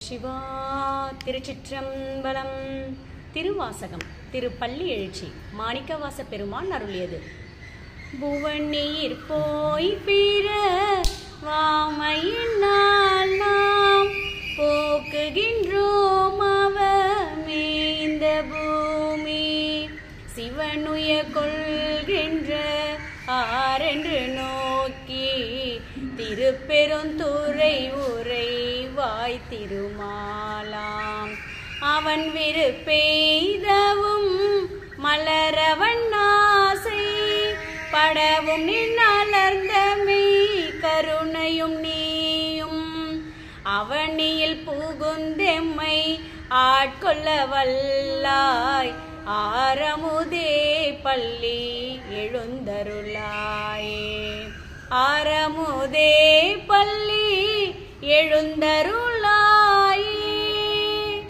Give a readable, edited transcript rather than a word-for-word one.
சிவா திருச்சிற்றம்பலம். திருவாசகம் திருப்பள்ளி எழுச்சி மாணிக்கவாச பெருமான் அருளியது. புவனீர் போய் பிற வாமையினால் நாம் போக்குகின்றோம் அவமேந்த பூமி சிவனுய கொள்கின்ற ஆரென்று நோக்கி திருப்பெருந்துறை உரை வாய் திருமாலாம் அவன் விருப்பெய்தவும் மலரவன் ஆசை படவும் நின்னலர்ந்தமை கருணையும் நீயும் அவனியில் புகுந்தெம்மை ஆட்கொள்ள வல்லாய் ஆரமுதே பள்ளி எழுந்தருளாயே. ஆரமுதே பள்ளி எழுந்தருள்